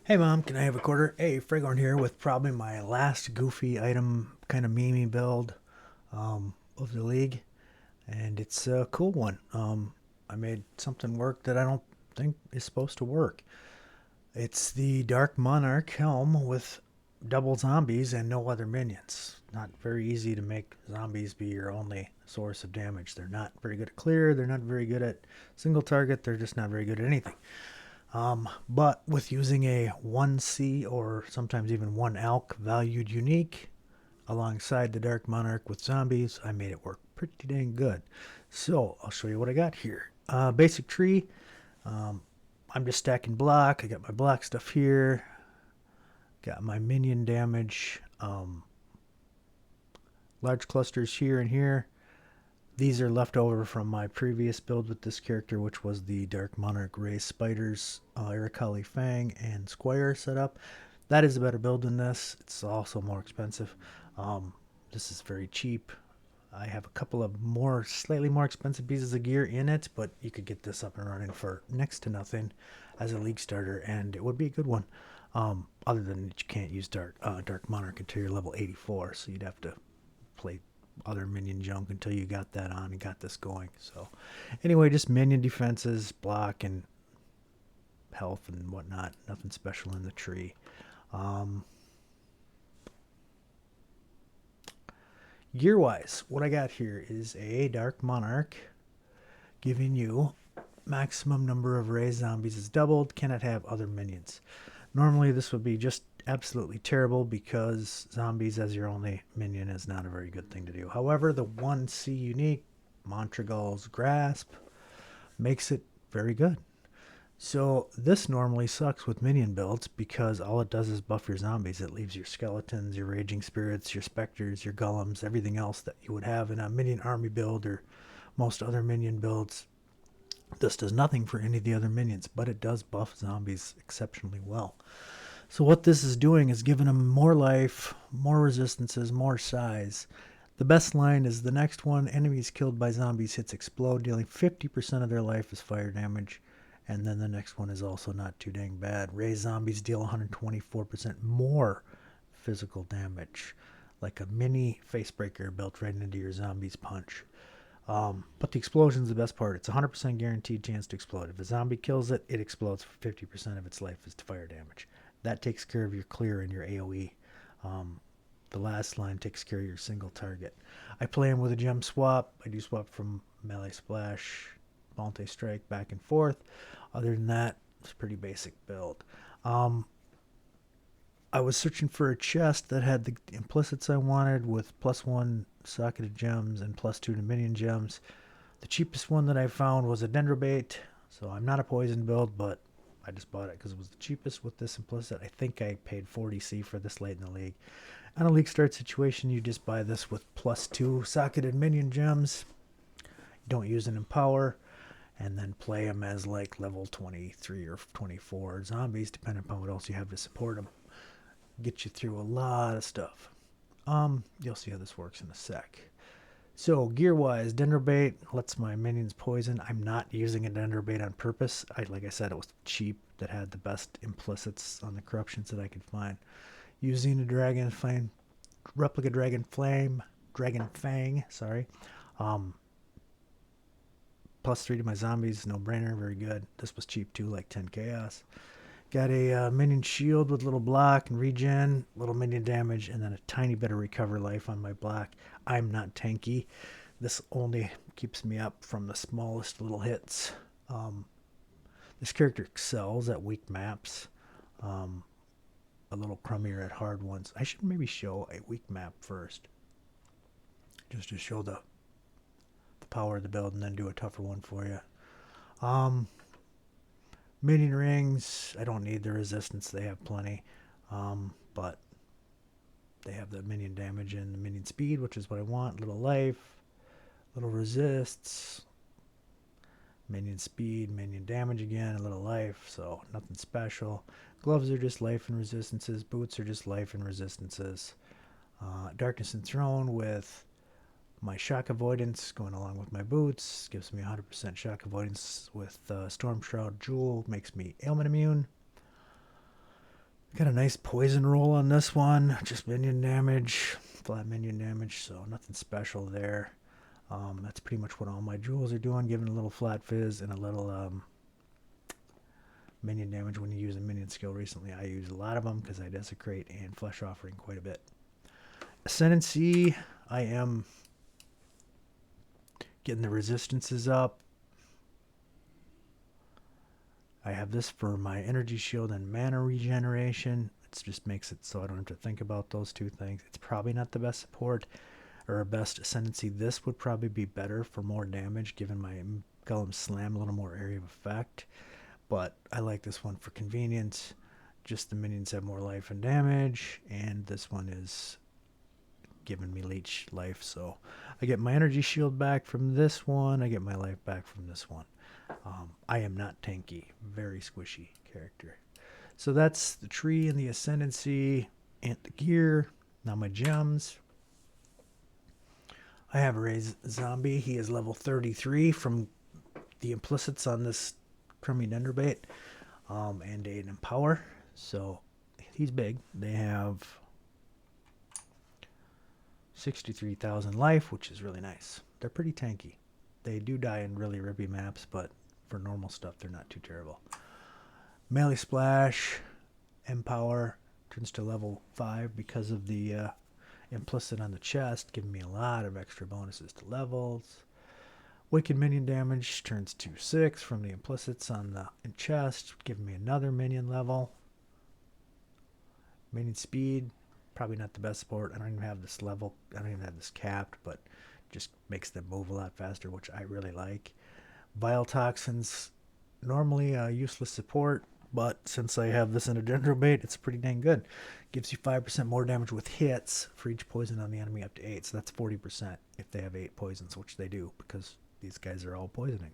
Hey mom, can I have a quarter? Hey, Fragorn here with probably my last goofy item kind of memey build of the league, and it's a cool one. I made something work that I don't think is supposed to work. It's the Dark Monarch helm with double zombies and no other minions. Not very easy to make zombies be your only source of damage. They're not very good at clear, they're not very good at single target, they're just not very good at anything. But with using a 1C or sometimes even 1 ALK valued unique alongside the Dark Monarch with zombies, I made it work pretty dang good. So I'll show you what I got here. Basic tree. Um, I'm just stacking block. I got my block stuff here. Got my minion damage. Large clusters here and here. These are left over from my previous build with this character, which was the Dark Monarch Ray Spiders, Irikali Fang, and Squire setup. That is a better build than this. It's also more expensive. This is very cheap. I have a couple of slightly more expensive pieces of gear in it, but you could get this up and running for next to nothing as a league starter, and it would be a good one. Other than you can't use Dark Monarch until you're level 84, so you'd have to play other minion junk until you got that on and got this going. So anyway, just minion defenses, block, and health and whatnot. Nothing special in the tree. Gear wise, what I got here is a Dark Monarch giving you maximum number of ray zombies is doubled, cannot have other minions. Normally this would be just absolutely terrible because zombies as your only minion is not a very good thing to do. However, the 1C unique, Montregul's Grasp, makes it very good. So this normally sucks with minion builds because all it does is buff your zombies. It leaves your skeletons, your raging spirits, your specters, your golems, everything else that you would have in a minion army build or most other minion builds. This does nothing for any of the other minions, but it does buff zombies exceptionally well. So what this is doing is giving them more life, more resistances, more size. The best line is the next one: enemies killed by zombies hits explode, dealing 50% of their life as fire damage. And then the next one is also not too dang bad. Raised zombies deal 124% more physical damage, like a mini facebreaker built right into your zombie's punch. But the explosion is the best part. It's a 100% guaranteed chance to explode. If a zombie kills it, it explodes for 50% of its life as fire damage. That takes care of your clear and your AoE. The last line takes care of your single target. I play him with a gem swap. I do swap from melee splash, multi strike, back and forth. Other than that, it's a pretty basic build. I was searching for a chest that had the implicits I wanted with +1 socketed gems and +2 to minion gems. The cheapest one that I found was a dendrobate, so I'm not a poison build, but I just bought it because it was the cheapest with this implicit. I think I paid 40C for this late in the league. On a league start situation, you just buy this with +2 socketed minion gems. You don't use an empower, and then play them as like level 23 or 24 zombies, depending upon what else you have to support them. Get you through a lot of stuff. You'll see how this works in a sec. So gear wise, dendrobate lets my minions poison. I'm not using a dendrobate on purpose. Like I said, it was cheap, that had the best implicits on the corruptions that I could find. Using a dragon flame, replica dragon fang, sorry. +3 to my zombies, no brainer, very good. This was cheap too, like 10 chaos. Got a minion shield with little block and regen, little minion damage, and then a tiny bit of recover life on my block. I'm not tanky. This only keeps me up from the smallest little hits. This character excels at weak maps. A little crummier at hard ones. I should maybe show a weak map first, just to show the power of the build, and then do a tougher one for you. Minion rings, I don't need the resistance, they have plenty. But they have the minion damage and the minion speed, which is what I want. Little life, little resists, minion speed, minion damage again, a little life, so nothing special. Gloves are just life and resistances. Boots are just life and resistances. Darkness Enthroned with my shock avoidance going along with my boots gives me 100% shock avoidance with Storm Shroud Jewel, makes me ailment immune. Got a nice poison roll on this one. Just minion damage, flat minion damage, so nothing special there. That's pretty much what all my jewels are doing, giving a little flat fizz and a little minion damage when you use a minion skill. Recently I use a lot of them because I desecrate and flesh offering quite a bit. Ascendancy, I am getting the resistances up. I have this for my energy shield and mana regeneration. It just makes it so I don't have to think about those two things. It's probably not the best support or best ascendancy. This would probably be better for more damage, given my Golem Slam a little more area of effect. But I like this one for convenience. Just the minions have more life and damage, and this one is giving me leech life. So I get my energy shield back from this one. I get my life back from this one. I am not tanky. Very squishy character. So that's the tree and the ascendancy and the gear. Now my gems. I have a raised zombie. He is level 33 from the implicits on this crummy dendrobate, and an empower. So he's big. They have 63,000 life, which is really nice. They're pretty tanky. They do die in really rippy maps, but for normal stuff, they're not too terrible. Melee Splash, Empower, turns to level 5 because of the implicit on the chest, giving me a lot of extra bonuses to levels. Wicked minion damage turns to 6 from the implicits on the chest, giving me another minion level. Minion speed, probably not the best support. I don't even have this level. I don't even have this capped, but just makes them move a lot faster, which I really like. Vile Toxins, normally a useless support, but since I have this in a dendrobate, it's pretty dang good. Gives you 5% more damage with hits for each poison on the enemy up to 8, so that's 40% if they have 8 poisons, which they do, because these guys are all poisoning.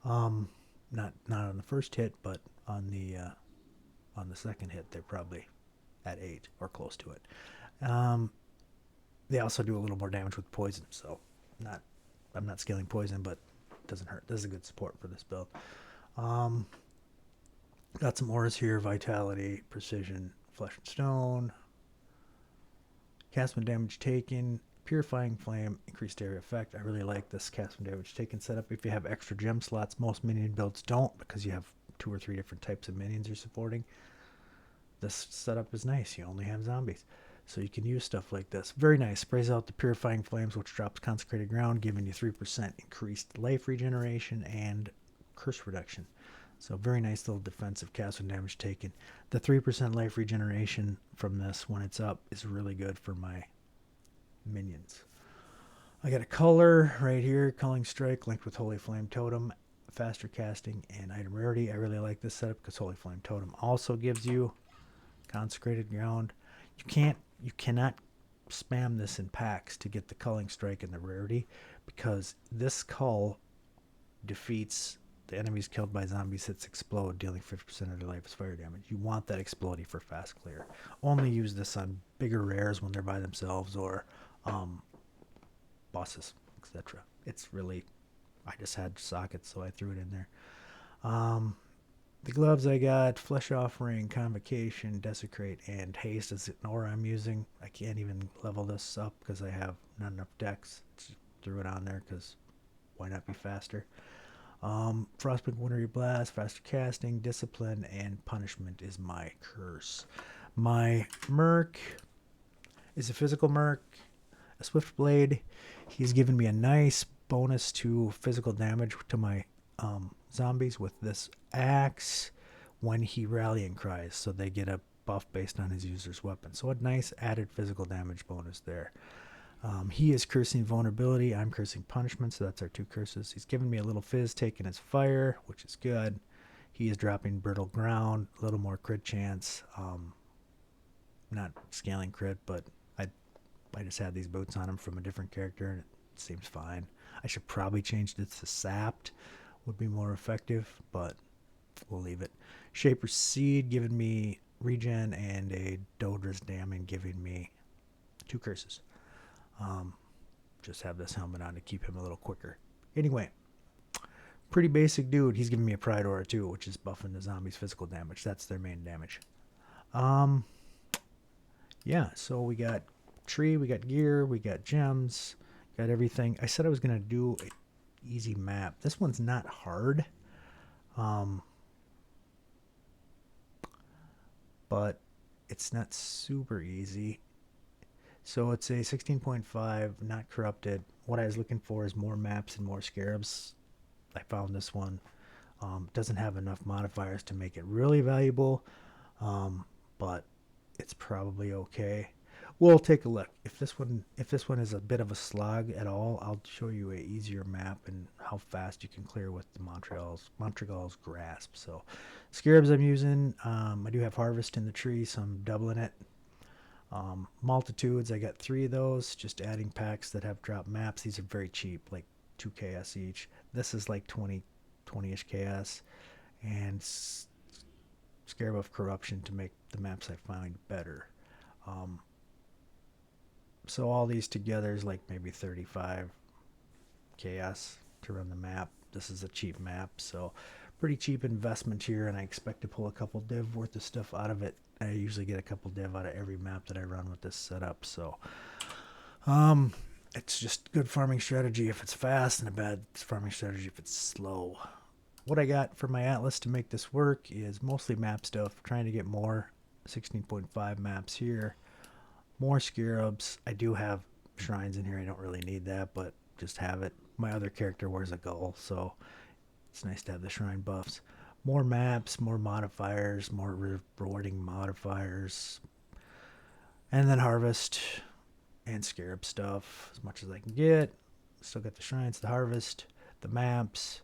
Not on the first hit, but on the second hit, they're probably at 8 or close to it. They also do a little more damage with poison, so I'm not scaling poison, but it doesn't hurt. This is a good support for this build. Got some auras here: Vitality, Precision, Flesh and Stone. Castman damage taken, Purifying Flame, increased area effect. I really like this Castman damage taken setup. If you have extra gem slots, most minion builds don't, because you have 2 or 3 different types of minions you're supporting. This setup is nice. You only have zombies, so you can use stuff like this. Very nice. Sprays out the Purifying Flames, which drops Consecrated Ground, giving you 3% increased life regeneration and curse reduction. So very nice little defensive cast with damage taken. The 3% life regeneration from this when it's up is really good for my minions. I got a color right here, Culling Strike linked with Holy Flame Totem, faster casting and item rarity. I really like this setup because Holy Flame Totem also gives you Consecrated Ground. You cannot spam this in packs to get the Culling Strike and the rarity, because this cull defeats the enemies killed by zombies hits explode, dealing 50% of their life as fire damage. You want that exploding for fast clear. Only use this on bigger rares when they're by themselves, or bosses, etc. It's really, I just had sockets, so I threw it in there. The gloves I got: Flesh Offering, Convocation, Desecrate, and Haste is an aura I'm using. I can't even level this up because I have not enough decks. Just threw it on there because why not be faster? Frostpunk Wintry Blast, faster casting, discipline, and punishment is my curse. My Merc is a physical Merc, a Swift Blade. He's given me a nice bonus to physical damage to my zombies with this axe when he rallying cries, so they get a buff based on his user's weapon. So a nice added physical damage bonus there. He is cursing vulnerability. I'm cursing punishment, so that's our 2 curses. He's giving me a little fizz taking his fire, which is good. He is dropping brittle ground, a little more crit chance. Not scaling crit, but I just had these boots on him from a different character, and it seems fine. I should probably change this to sapped, would be more effective, but we'll leave it. Shaper's Seed giving me regen, and a Dodra's Damning giving me 2 curses. Just have this helmet on to keep him a little quicker. Anyway, pretty basic dude. He's giving me a Pride Aura too, which is buffing the zombies' physical damage. That's their main damage. Um, yeah, so we got tree, we got gear, we got gems, got everything. I said I was gonna do an easy map. This one's not hard, um, but it's not super easy. So it's a 16.5, not corrupted. What I was looking for is more maps and more scarabs. I found this one. Doesn't have enough modifiers to make it really valuable, but it's probably okay. We'll take a look. If this one is a bit of a slog at all, I'll show you a easier map and how fast you can clear with the Montregal's grasp. So, scarabs I'm using. I do have harvest in the tree, so I'm doubling it. Multitudes, I got 3 of those. Just adding packs that have drop maps. These are very cheap, like 2 KS each. This is like 20-ish KS, and Scarab of Corruption to make the maps I find better. Um, so all these together is like maybe 35 KS to run the map. This is a cheap map, so pretty cheap investment here, and I expect to pull a couple div worth of stuff out of it. I usually get a couple div out of every map that I run with this setup, so it's just good farming strategy if it's fast, and a bad farming strategy if it's slow. What I got for my atlas to make this work is mostly map stuff, trying to get more 16.5 maps here, more scarabs. I do have shrines in here. I don't really need that, but just have it. My other character wears a gull, so it's nice to have the shrine buffs. More maps, more modifiers, more rewarding modifiers, and then harvest and scarab stuff as much as I can get. Still got the shrines, the harvest, the maps,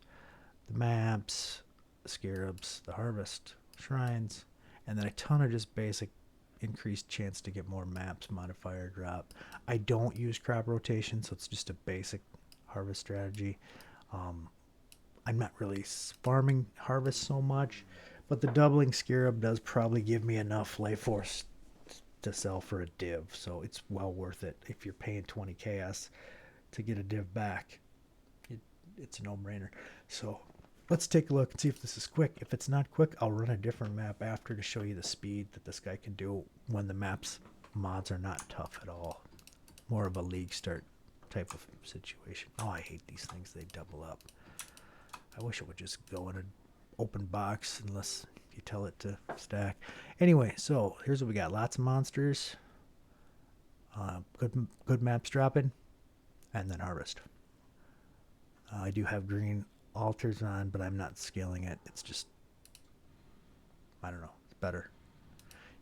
the scarabs, the harvest, shrines, and then a ton of just basic increased chance to get more maps modifier drop. I don't use crop rotation, so it's just a basic harvest strategy. I'm not really farming harvest so much, but the doubling scarab does probably give me enough life force to sell for a div, so it's well worth it if you're paying 20 KS to get a div back. It's a no-brainer. So let's take a look and see if this is quick. If it's not quick, I'll run a different map after to show you the speed that this guy can do when the map's mods are not tough at all. More of a league start type of situation. Oh, I hate these things. They double up. I wish it would just go in an open box unless you tell it to stack. Anyway, so here's what we got. Lots of monsters. Good maps dropping. And then harvest. I do have green altars on, but I'm not scaling it. It's just, I don't know. It's better.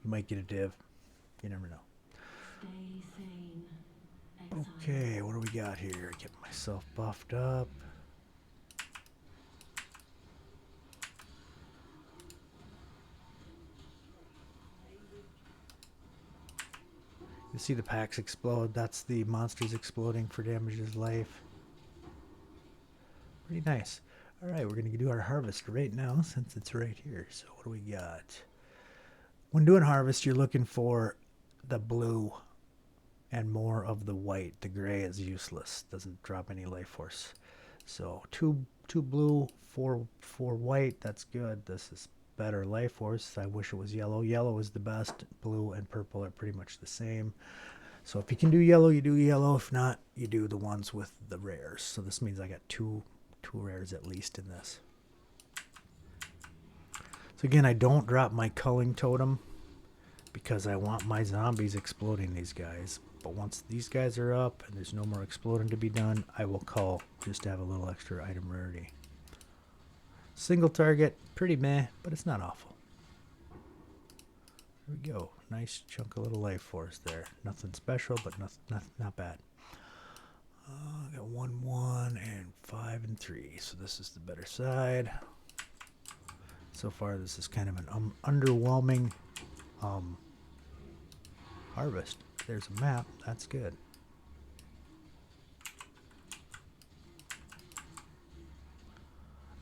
You might get a div. You never know. Stay sane. Okay, what do we got here? Get myself buffed up. You see the packs explode. That's the monsters exploding for damages life. Pretty nice. All right, we're going to do our harvest right now since it's right here. So what do we got? When doing harvest, you're looking for the blue and more of the white. The gray is useless. Doesn't drop any life force. So two blue, four white. That's good. This is better life force. I wish it was yellow. Yellow is the best. Blue and purple are pretty much the same. So if you can do yellow, you do yellow. If not, you do the ones with the rares. So this means I got two rares at least in this. So again, I don't drop my culling totem because I want my zombies exploding these guys. But once these guys are up and there's no more exploding to be done, I will cull just to have a little extra item rarity. Single target, pretty meh, but it's not awful. There we go. Nice chunk of little life force there. Nothing special, but not bad. Got 1, 1, and 5 and 3. So this is the better side. So far, this is kind of an underwhelming harvest. There's a map. That's good.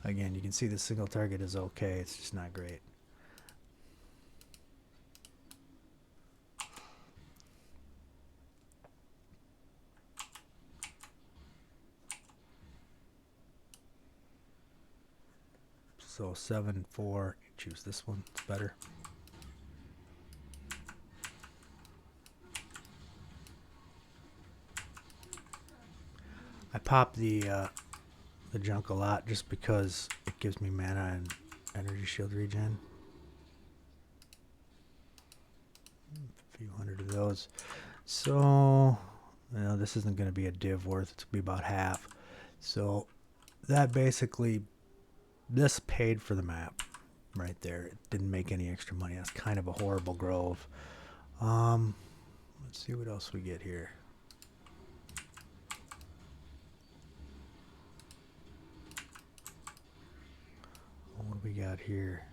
Again, you can see the single target is okay. It's just not great. So 7, 4. Choose this one. It's better. I pop the junk a lot just because it gives me mana and energy shield regen. A few hundred of those. So, this isn't going to be a div worth. It's going to be about half. So, that basically, this paid for the map right there. It didn't make any extra money. That's kind of a horrible grove. Let's see what else we get here. What do we got here?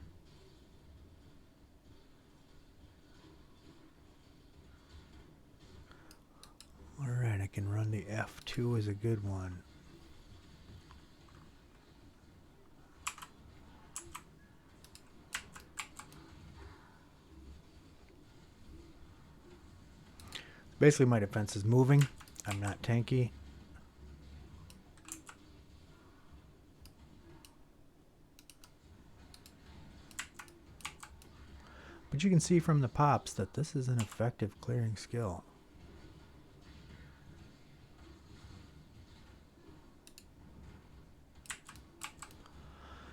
Alright, I can run the F2 is a good one. Basically my defense is moving. I'm not tanky. But you can see from the pops that this is an effective clearing skill.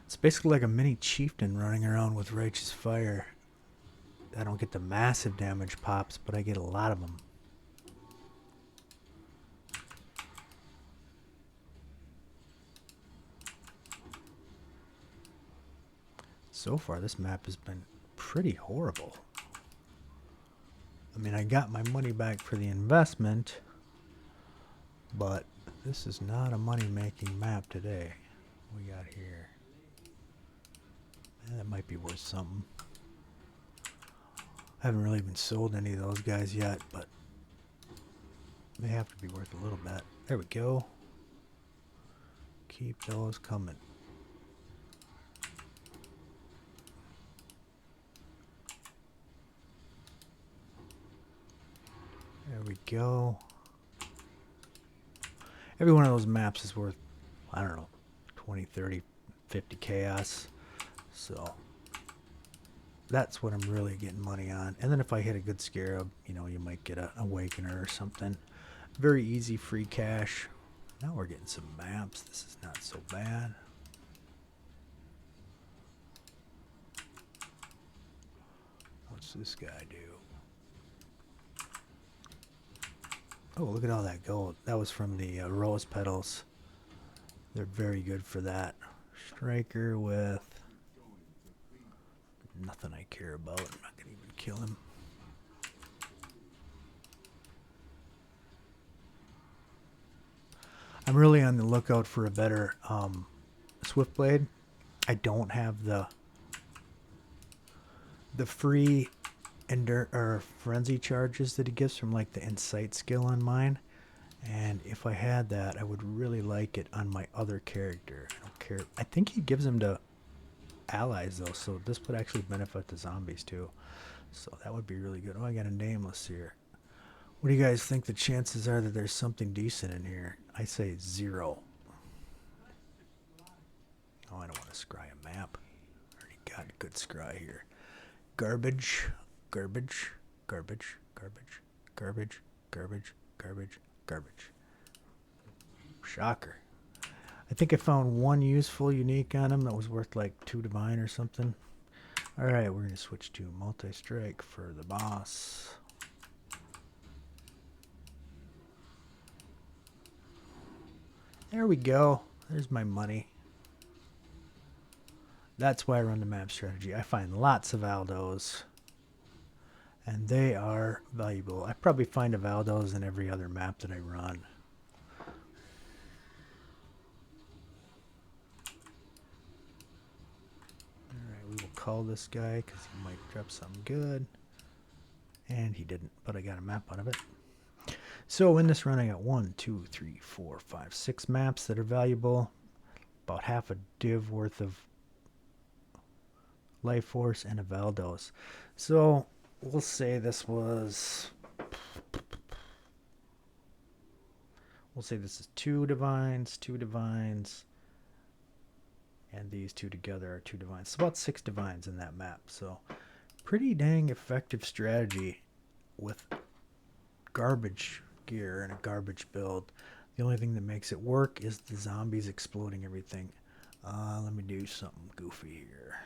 It's basically like a mini chieftain running around with Righteous Fire. I don't get the massive damage pops, but I get a lot of them. So far, this map has been pretty horrible. I mean, I got my money back for the investment, but this is not a money-making map today. What we got here? That might be worth something. I haven't really even sold any of those guys yet, but they have to be worth a little bit. There we go. Keep those coming. There we go. Every one of those maps is worth, I don't know, 20, 30, 50 chaos. So that's what I'm really getting money on. And then if I hit a good scarab, you might get an awakener or something. Very easy free cash. Now we're getting some maps. This is not so bad. What's this guy do? Oh, look at all that gold. That was from the rose petals. They're very good for that. Striker with nothing I care about. I'm not going to even kill him. I'm really on the lookout for a better Swiftblade. I don't have the free frenzy charges that he gives from like the insight skill on mine, and if I had that I would really like it on my other character. I don't care. I think he gives them to allies though, so this would actually benefit the zombies too, so that would be really good. Oh, I got a nameless here. What do you guys think the chances are that there's something decent in here? I say 0. Oh, I don't want to scry a map. I already got a good scry here. Garbage. Garbage, garbage, garbage, garbage, garbage, garbage, garbage. Shocker. I think I found one useful unique on him that was worth like 2 divine or something. Alright, we're going to switch to multi-strike for the boss. There we go. There's my money. That's why I run the map strategy. I find lots of Aldos. And they are valuable. I probably find a Valdos in every other map that I run. Alright, we will call this guy because he might drop something good. And he didn't, but I got a map out of it. So in this run I got 1, 2, 3, 4, 5, 6 maps that are valuable. About half a div worth of life force and a Valdos. So we'll say this was, we'll say this is 2 divines, and these 2 together are 2 divines. It's about 6 divines in that map. So pretty dang effective strategy with garbage gear and a garbage build. The only thing that makes it work is the zombies exploding everything. Let me do something goofy here.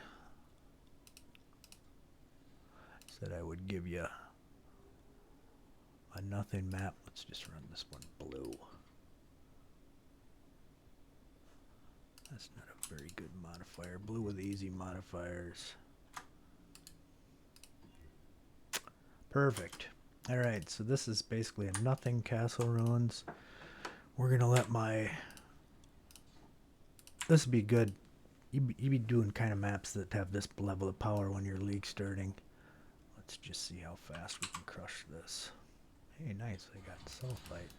Said I would give you a nothing map. Let's just run this one blue. That's not a very good modifier. Blue with easy modifiers. Perfect. Alright, so this is basically a nothing castle ruins. We're going to let my... This would be good. You'd be doing kind of maps that have this level of power when your league starting. Let's just see how fast we can crush this. Hey, nice. I got sulfite.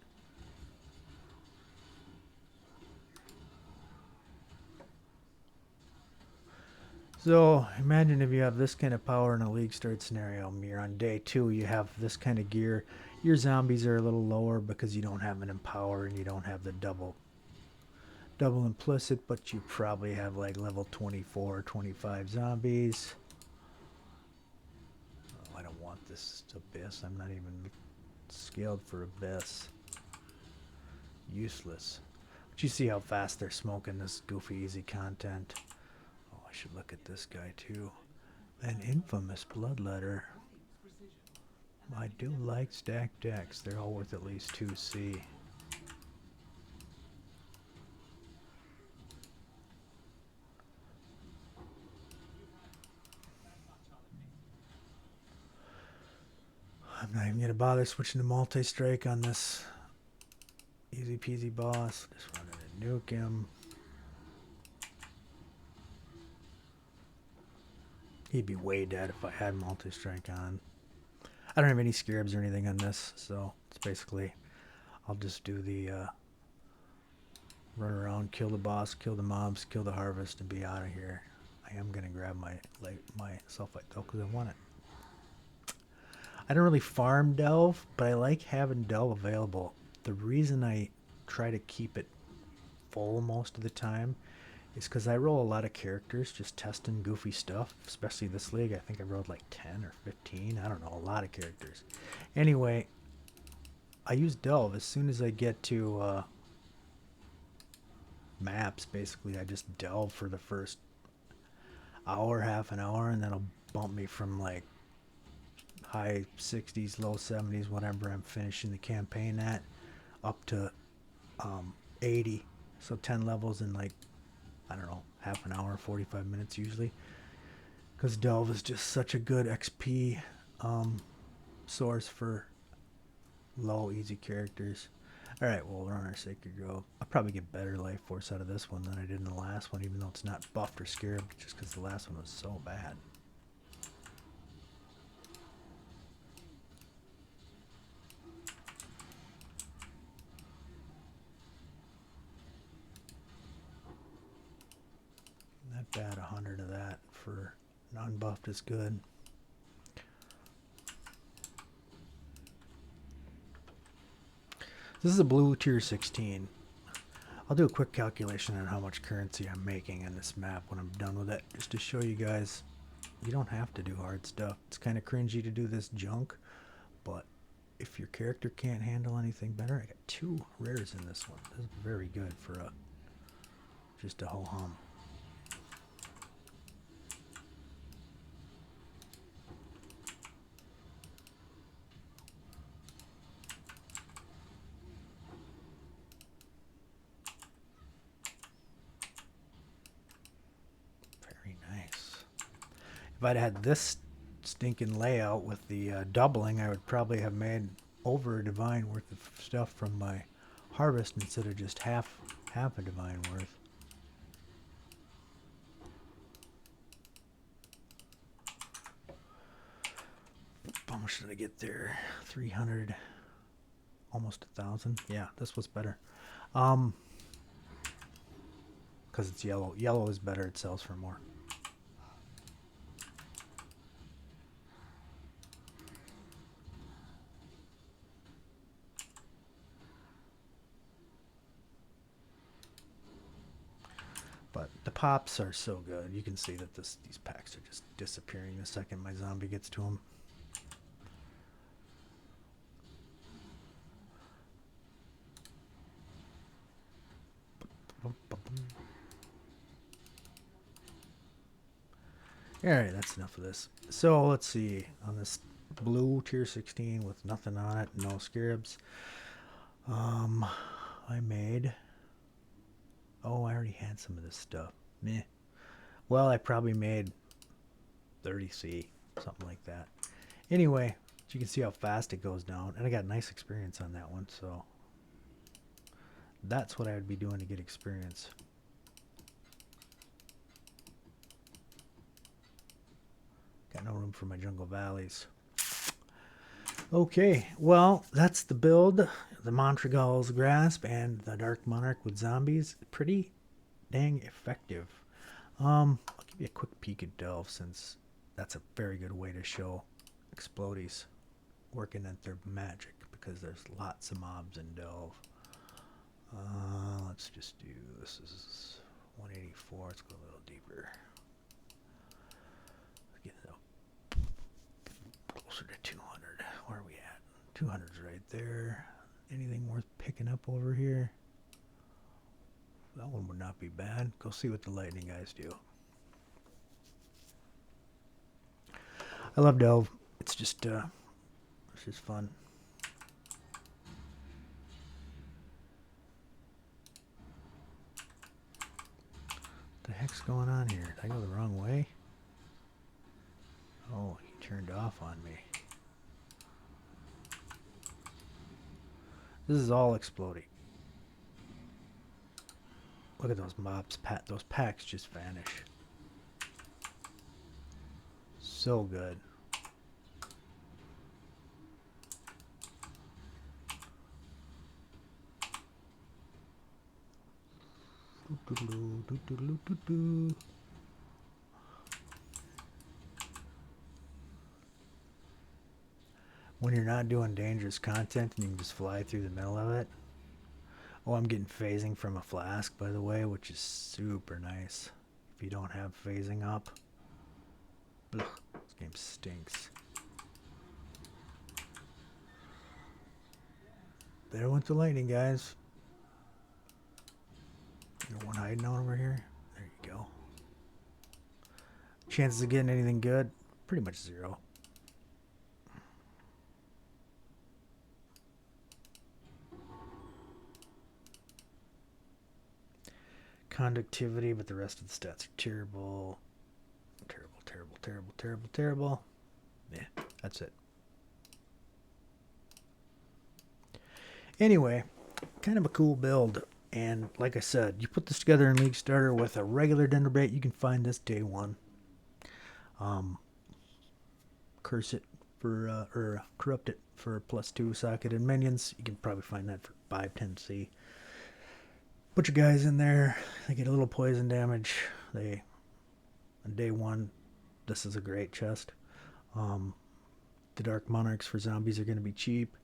So, imagine if you have this kind of power in a league start scenario. You're on day 2, you have this kind of gear. Your zombies are a little lower because you don't have an empower and you don't have the double implicit, but you probably have like level 24 or 25 zombies. Oh, I don't want this abyss. I'm not even scaled for abyss. Useless. But you see how fast they're smoking this goofy easy content. Oh, I should look at this guy too. An infamous bloodletter. I do like stacked decks. They're all worth at least 2C. I'm not even going to bother switching to multi-strike on this easy peasy boss. Just wanted to nuke him. He'd be way dead if I had multi-strike on. I don't have any scarabs or anything on this, so it's basically, I'll just do the run around, kill the boss, kill the mobs, kill the harvest, and be out of here. I am going to grab my sulfite though because I want it. I don't really farm delve, but I like having delve available. The reason I try to keep it full most of the time is because I roll a lot of characters just testing goofy stuff, especially this league. I think I rolled like 10 or 15. I don't know, a lot of characters. Anyway, I use delve as soon as I get to maps. Basically, I just delve for the first hour, half an hour, and then it'll bump me from like high 60s, low 70s, whatever I'm finishing the campaign at, up to 80. So 10 levels in like, I don't know, half an hour, 45 minutes usually. Because Delve is just such a good XP source for low, easy characters. Alright, we'll run our Sacred Grove. I'll probably get better life force out of this one than I did in the last one, even though it's not buffed or scared, just because the last one was so bad. Not bad, 100 of that for non-buffed is good. This is a blue tier 16. I'll do a quick calculation on how much currency I'm making in this map when I'm done with it, just to show you guys you don't have to do hard stuff. It's kind of cringy to do this junk, but if your character can't handle anything better, I got 2 rares in this one. This is very good for just a ho-hum. Very nice. If I'd had this stinking layout with the doubling, I would probably have made over a divine worth of stuff from my harvest instead of just half a divine worth. How much did I get there? 300, almost 1,000. Yeah, this was better. Because it's yellow. Yellow is better. It sells for more. But the pops are so good. You can see that these packs are just disappearing the second my zombie gets to them. Alright, that's enough of this. So let's see. On this blue tier 16 with nothing on it, no scarabs. I made... Oh, I already had some of this stuff. Meh. Well, I probably made 30C, something like that. Anyway, you can see how fast it goes down. And I got nice experience on that one, so... That's what I would be doing to get experience. Got no room for my jungle valleys. Okay, well, that's the build. The Montregul's Grasp and the Dark Monarch with zombies. Pretty dang effective. I'll give you a quick peek at Delve since that's a very good way to show Explodies working at their magic because there's lots of mobs in Delve. Let's just do, this is 184, let's go a little deeper. Let's get it up closer to 200. Where are we at? 200's right there. Anything worth picking up over here? That one would not be bad. Go see what the lightning guys do. I love Delve. It's just fun. What the heck's going on here? Did I go the wrong way? Oh, he turned off on me. This is all exploding. Look at those mobs. Those packs just vanish. So good. When you're not doing dangerous content and you can just fly through the middle of it. Oh, I'm getting phasing from a flask, by the way, which is super nice. If you don't have phasing up. Ugh, this game stinks. There went the lightning, guys. There's one hiding out over here. There you go. Chances of getting anything good? Pretty much zero. Conductivity, but the rest of the stats are terrible. Terrible, terrible, terrible, terrible, terrible. Yeah, that's it. Anyway, kind of a cool build. And like I said, you put this together in League Starter with a regular Dendrobait, you can find this day one. Curse it for, or corrupt it for +2 socket and minions. You can probably find that for 510C. Put your guys in there. They get a little poison damage. On day one, this is a great chest. The Dark Monarchs for zombies are going to be cheap.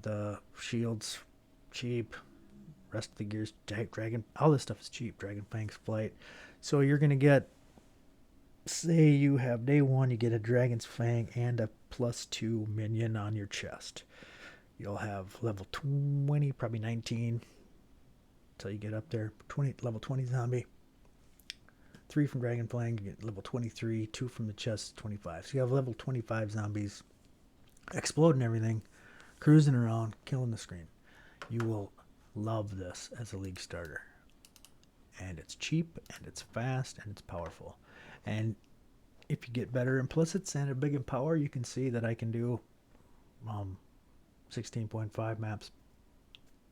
The shields, cheap. Rest of the gear's dragon. All this stuff is cheap. Dragon Fang's Flight. So you're going to get, say you have day one, you get a Dragon's Fang and a +2 minion on your chest. You'll have level 20, probably 19. Until you get up there. Level 20 zombie. 3 from Dragon Fang, you get level 23. 2 from the chest, 25. So you have level 25 zombies exploding everything, cruising around, killing the screen. You will love this as a League Starter. And it's cheap, and it's fast, and it's powerful. And if you get better implicits and a big empower, you can see that I can do 16.5 maps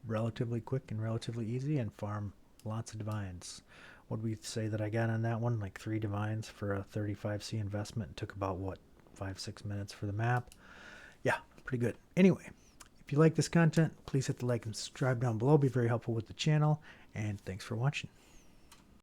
relatively quick and relatively easy and farm lots of divines. What we say that I got on that one? Like 3 divines for a 35C investment. It took about, what, 5-6 minutes for the map. Yeah, pretty good. Anyway, if you like this content, please hit the like and subscribe down below. It'll be very helpful with the channel. And thanks for watching.